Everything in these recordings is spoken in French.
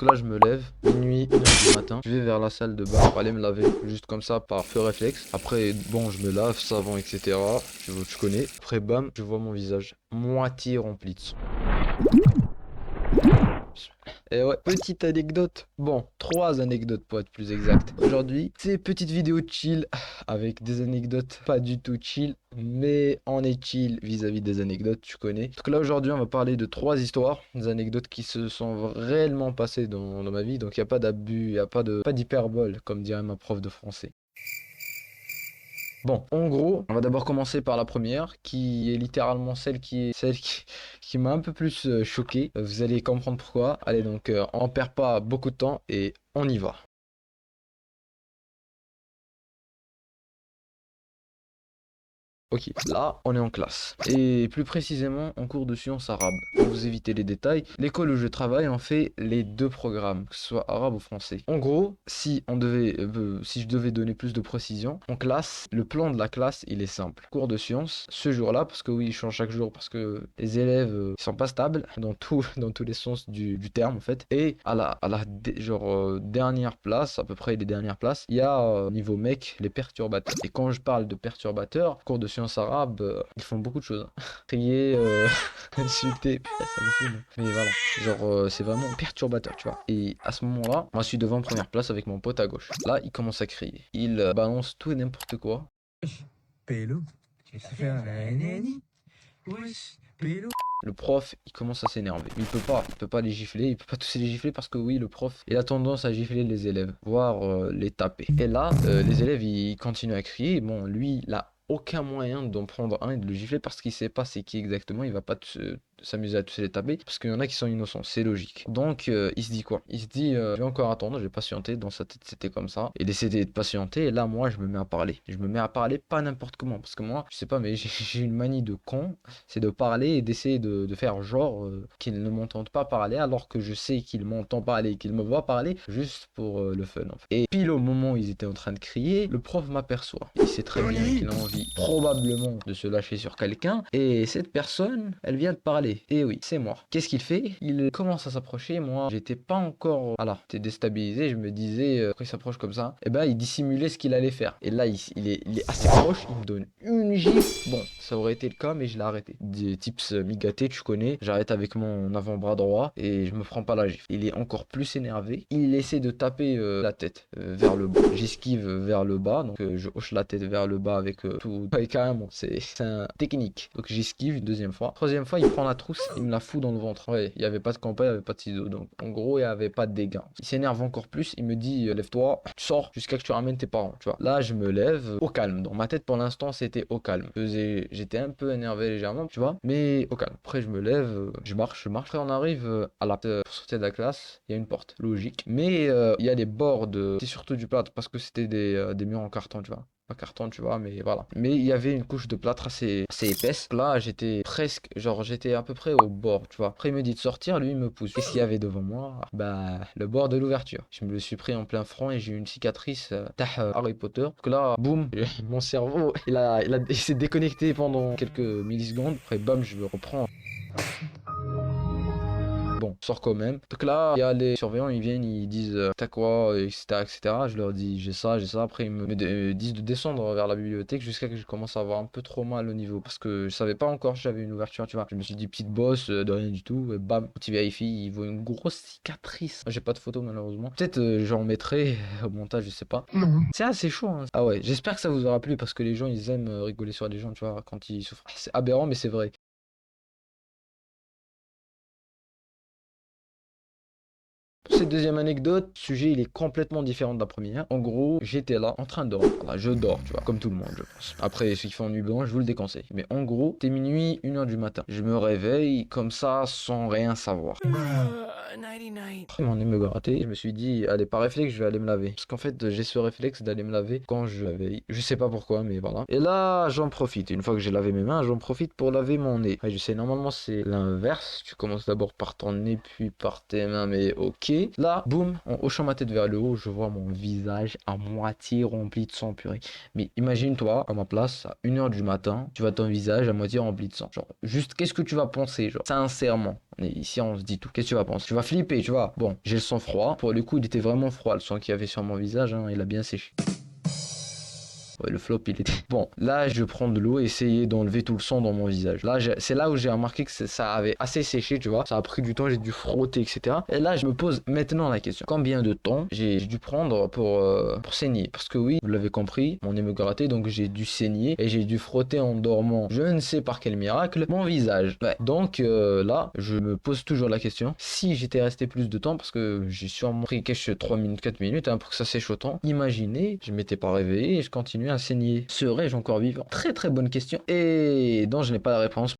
Donc là, je me lève, minuit, 1h du matin. Je vais vers la salle de bain pour aller me laver. Juste comme ça, par feu réflexe. Après, bon, je me lave, savon, etc. Tu connais. Après, bam, je vois mon visage moitié rempli de sang. Et ouais, petite anecdote. Bon, trois anecdotes pour être plus exact. Aujourd'hui, c'est petite vidéo chill avec des anecdotes pas du tout chill, mais on est chill vis-à-vis des anecdotes, tu connais. Donc là, aujourd'hui, on va parler de trois histoires, des anecdotes qui se sont réellement passées dans ma vie. Donc il n'y a pas d'abus, il n'y a pas d'hyperbole, comme dirait ma prof de français. Bon, en gros, on va d'abord commencer par la première, qui est littéralement qui m'a un peu plus choqué. Vous allez comprendre pourquoi. Allez, donc, on perd pas beaucoup de temps et on y va. Ok, là, on est en classe. Et plus précisément, en cours de sciences arabes. Pour vous éviter les détails, l'école où je travaille en fait les deux programmes, que ce soit arabe ou français. En gros, si je devais donner plus de précision, en classe, le plan de la classe, il est simple. Cours de sciences, ce jour-là, parce que oui, il change chaque jour, parce que les élèves, ils sont pas stables dans tous les sens du terme, en fait. Et dernière place, à peu près les dernières places, il y a, niveau mec, les perturbateurs. Et quand je parle de perturbateurs, cours de sciences arabes, ils font beaucoup de choses, hein. Crier, insulter, putain, ça me fume. Mais voilà, c'est vraiment perturbateur, tu vois. Et à ce moment-là, moi je suis devant première place avec mon pote à gauche. Là, il commence à crier. Il balance tout et n'importe quoi. Pélo, qu'est-ce que tu fais à la NNI? Wesh, Pélo. Le prof, il commence à s'énerver. Mais il peut pas les gifler, il peut pas tous les gifler parce que oui, le prof, il a tendance à gifler les élèves, voire les taper. Et là, les élèves, ils continuent à crier. Bon, lui, il a aucun moyen d'en prendre un et de le gifler parce qu'il sait pas c'est qui exactement. Il va pas s'amuser à tous les taper parce qu'il y en a qui sont innocents, c'est logique. Donc, il se dit quoi? Il se dit, je vais encore attendre, je vais patienter. Dans sa tête, c'était comme ça. Il essaie de patienter et là, moi, je me mets à parler. Je me mets à parler pas n'importe comment parce que moi, je sais pas, mais j'ai une manie de con, c'est de parler et d'essayer de faire genre qu'il ne m'entende pas parler alors que je sais qu'il m'entend parler, qu'il me voit parler juste pour le fun en fait. Et pile au moment où ils étaient en train de crier, le prof m'aperçoit. Il sait très bien qu'il a envie probablement de se lâcher sur quelqu'un et cette personne, elle vient de parler. Et oui, c'est moi. Qu'est-ce qu'il fait? Il commence à s'approcher, moi j'étais pas encore, voilà, j'étais déstabilisé, je me disais, quand il s'approche comme ça, et ben il dissimulait ce qu'il allait faire. Et là il est assez proche, il me donne une gifle. Bon, ça aurait été le cas, mais je l'ai arrêté. Des tips migatés, tu connais. J'arrête avec mon avant-bras droit et je me prends pas la gifle. Il est encore plus énervé. Il essaie de taper la tête vers le bas. J'esquive vers le bas, donc je hoche la tête vers le bas avec tout. Ouais, carrément, c'est un technique. Donc j'esquive une deuxième fois. Troisième fois, il prend la trousse, il me la fout dans le ventre. Ouais, il y avait pas de compas, il y avait pas de ciseaux. Donc en gros, il y avait pas de dégâts. Il s'énerve encore plus. Il me dit lève-toi, tu sors jusqu'à que tu ramènes tes parents. Tu vois. Là, je me lève au calme. Dans ma tête, pour l'instant, c'était au calme. J'étais un peu énervé légèrement, tu vois, mais au calme. Après, je me lève, je marche. Après, on arrive à pour sortir de la classe. Il y a une porte, logique. Mais il y a les bords de. C'est surtout du plâtre parce que c'était des murs en carton, tu vois. Pas carton, tu vois, mais voilà. Mais il y avait une couche de plâtre assez épaisse. Là, j'étais presque, genre, j'étais à peu près au bord, tu vois. Après, il me dit de sortir, lui, il me pousse. Qu'est-ce qu'il y avait devant moi? Bah, le bord de l'ouverture. Je me le suis pris en plein front et j'ai eu une cicatrice, Harry Potter. Donc là, boum, mon cerveau, il s'est déconnecté pendant quelques millisecondes. Après, bam, je le reprends. Bon, je sors quand même. Donc là, il y a les surveillants, ils viennent, ils disent t'as quoi, etc., etc. Je leur dis j'ai ça, j'ai ça. Après, disent de descendre vers la bibliothèque jusqu'à que je commence à avoir un peu trop mal au niveau. Parce que je savais pas encore si j'avais une ouverture, tu vois. Je me suis dit petite bosse, de rien du tout. Et bam, quand ils vérifient, ils voient une grosse cicatrice. J'ai pas de photo malheureusement. Peut-être j'en mettrai au montage, je sais pas. Non. C'est assez chaud, hein. Ah ouais, j'espère que ça vous aura plu parce que les gens ils aiment rigoler sur les gens, tu vois, quand ils souffrent. C'est aberrant, mais c'est vrai. Pour cette deuxième anecdote, le sujet il est complètement différent de la première. En gros, j'étais là en train de dormir. Voilà, je dors, tu vois, comme tout le monde, je pense. Après, ceux qui font nuit blanche, je vous le déconseille. Mais en gros, c'est minuit, 1h du matin. Je me réveille comme ça, sans rien savoir. Nighty night. Je m'en ai me gratter. Je me suis dit, allez, par réflexe, je vais aller me laver. Parce qu'en fait, j'ai ce réflexe d'aller me laver quand je me réveille. Je sais pas pourquoi, mais voilà. Et là, j'en profite. Une fois que j'ai lavé mes mains, j'en profite pour laver mon nez. Ouais, je sais, normalement, c'est l'inverse. Tu commences d'abord par ton nez, puis par tes mains, mais ok. cliquer. Là, boum, en hochant ma tête vers le haut, je vois mon visage à moitié rempli de sang, purée. Mais imagine-toi, à ma place, à 1h du matin, tu vois ton visage à moitié rempli de sang. Genre, juste, qu'est-ce que tu vas penser, genre, sincèrement. Et ici, on se dit tout. Qu'est-ce que tu vas penser? Tu vas flipper, tu vois. Bon, j'ai le sang froid. Pour le coup, il était vraiment froid, le sang qu'il y avait sur mon visage, hein, il a bien séché. Ouais, le flop, il était... Bon, là, je prends de l'eau et essayer d'enlever tout le sang dans mon visage. Là, c'est là où j'ai remarqué que ça avait assez séché, tu vois. Ça a pris du temps, j'ai dû frotter, etc. Et là, je me pose maintenant la question. Combien de temps j'ai dû prendre pour saigner? Parce que oui, vous l'avez compris, mon nez me grattait, donc j'ai dû saigner et j'ai dû frotter en dormant, je ne sais par quel miracle, mon visage. Ouais. Donc là, je me pose toujours la question. Si j'étais resté plus de temps, parce que j'ai sûrement pris quelques 3 minutes, 4 minutes hein, pour que ça sèche autant, imaginez, je m'étais pas réveillé et je continuais à saigner. Serais-je encore vivant? Très très bonne question et dont je n'ai pas la réponse.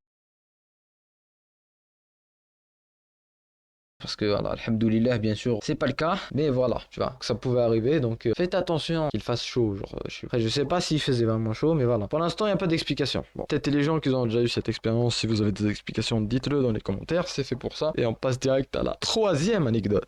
Parce que voilà, alhamdoulilah, bien sûr, c'est pas le cas, mais voilà, tu vois, que ça pouvait arriver, donc faites attention qu'il fasse chaud. Genre, je sais pas s'il faisait vraiment chaud, mais voilà. Pour l'instant, il n'y a pas d'explication. Bon, peut-être les gens qui ont déjà eu cette expérience, si vous avez des explications, dites-le dans les commentaires, c'est fait pour ça. Et on passe direct à la troisième anecdote.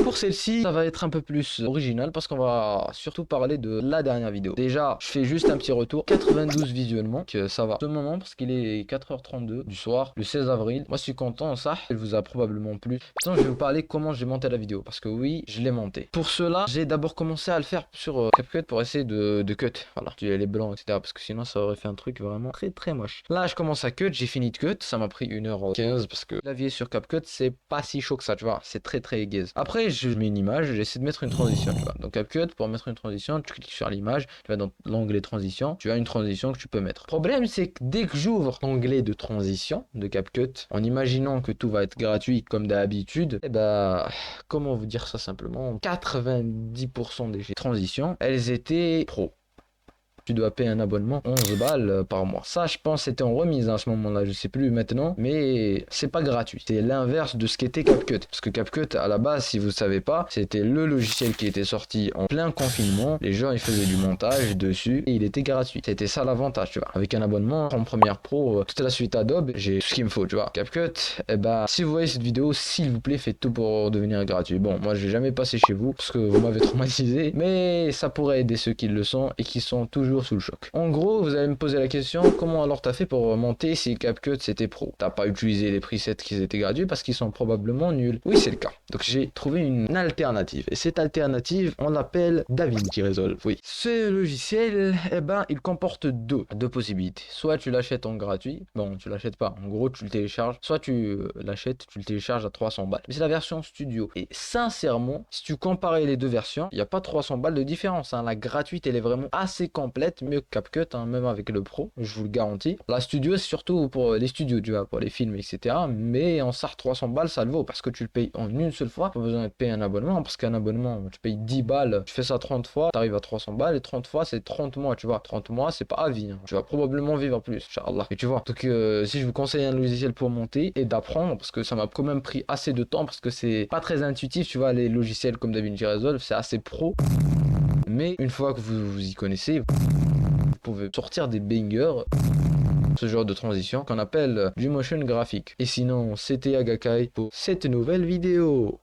Pour celle-ci, ça va être un peu plus original parce qu'on va surtout parler de la dernière vidéo. Déjà, je fais juste un petit retour. 92 visionnements, que ça va. Ce moment, parce qu'il est 4h32 du soir, le 16 avril. Moi, je suis content, ça, elle vous a probablement plu. Maintenant, je vais vous parler comment j'ai monté la vidéo. Parce que oui, je l'ai monté. Pour cela, j'ai d'abord commencé à le faire sur CapCut pour essayer de cut. Voilà, tu les blancs, etc. Parce que sinon, ça aurait fait un truc vraiment très très moche. Là, je commence à cut, j'ai fini de cut. Ça m'a pris 1h15 parce que le clavier sur CapCut, c'est pas si chaud que ça, tu vois. C'est très très gaze. Après, je mets une image, j'essaie de mettre une transition, tu vois. Donc CapCut, pour mettre une transition, tu cliques sur l'image, tu vas dans l'onglet transition, tu as une transition que tu peux mettre. Le problème, c'est que dès que j'ouvre l'onglet de transition de CapCut, en imaginant que tout va être gratuit comme d'habitude, et bah, comment vous dire ça simplement, 90% des transitions, elles étaient pro. Tu dois payer un abonnement 11 balles par mois. Ça, je pense, c'était en remise à ce moment-là. Je sais plus maintenant, mais c'est pas gratuit. C'est l'inverse de ce qu'était CapCut. Parce que CapCut, à la base, si vous savez pas, c'était le logiciel qui était sorti en plein confinement. Les gens, ils faisaient du montage dessus et il était gratuit. C'était ça l'avantage, tu vois. Avec un abonnement en Premiere Pro, toute la suite Adobe, j'ai tout ce qu'il me faut, tu vois. CapCut, eh ben, si vous voyez cette vidéo, s'il vous plaît, faites tout pour devenir gratuit. Bon, moi, je vais jamais passer chez vous parce que vous m'avez traumatisé, mais ça pourrait aider ceux qui le sont et qui sont toujours sous le choc. En gros, vous allez me poser la question, comment alors t'as fait pour monter si CapCut c'était pro? T'as pas utilisé les presets qui étaient gratuits parce qu'ils sont probablement nuls. Oui, c'est le cas. Donc j'ai trouvé une alternative. Et cette alternative, on l'appelle DaVinci Resolve. Oui. Ce logiciel, eh ben, il comporte deux possibilités. Soit tu l'achètes en gratuit. Bon, tu l'achètes pas. En gros, tu le télécharges. Soit tu l'achètes, tu le télécharges à 300 balles. Mais c'est la version studio. Et sincèrement, si tu comparais les deux versions, il n'y a pas 300 balles de différence. Hein. La gratuite, elle est vraiment assez complète, mieux que CapCut, hein, même avec le pro, je vous le garantis. La studio, c'est surtout pour les studios, tu vois, pour les films, etc. Mais en SAR 300 balles, ça le vaut parce que tu le payes en une seule fois. Pas besoin de payer un abonnement parce qu'un abonnement, tu payes 10 balles, tu fais ça 30 fois, tu arrives à 300 balles et 30 fois, c'est 30 mois, tu vois. 30 mois, c'est pas à vie. Hein. Tu vas probablement vivre plus, Inch'Allah. Et tu vois, donc si je vous conseille un logiciel pour monter et d'apprendre, parce que ça m'a quand même pris assez de temps, parce que c'est pas très intuitif, tu vois, les logiciels comme DaVinci Resolve, c'est assez pro. Mais une fois que vous vous y connaissez, vous pouvez sortir des bangers, ce genre de transition qu'on appelle du motion graphique. Et sinon, c'était Agakai pour cette nouvelle vidéo.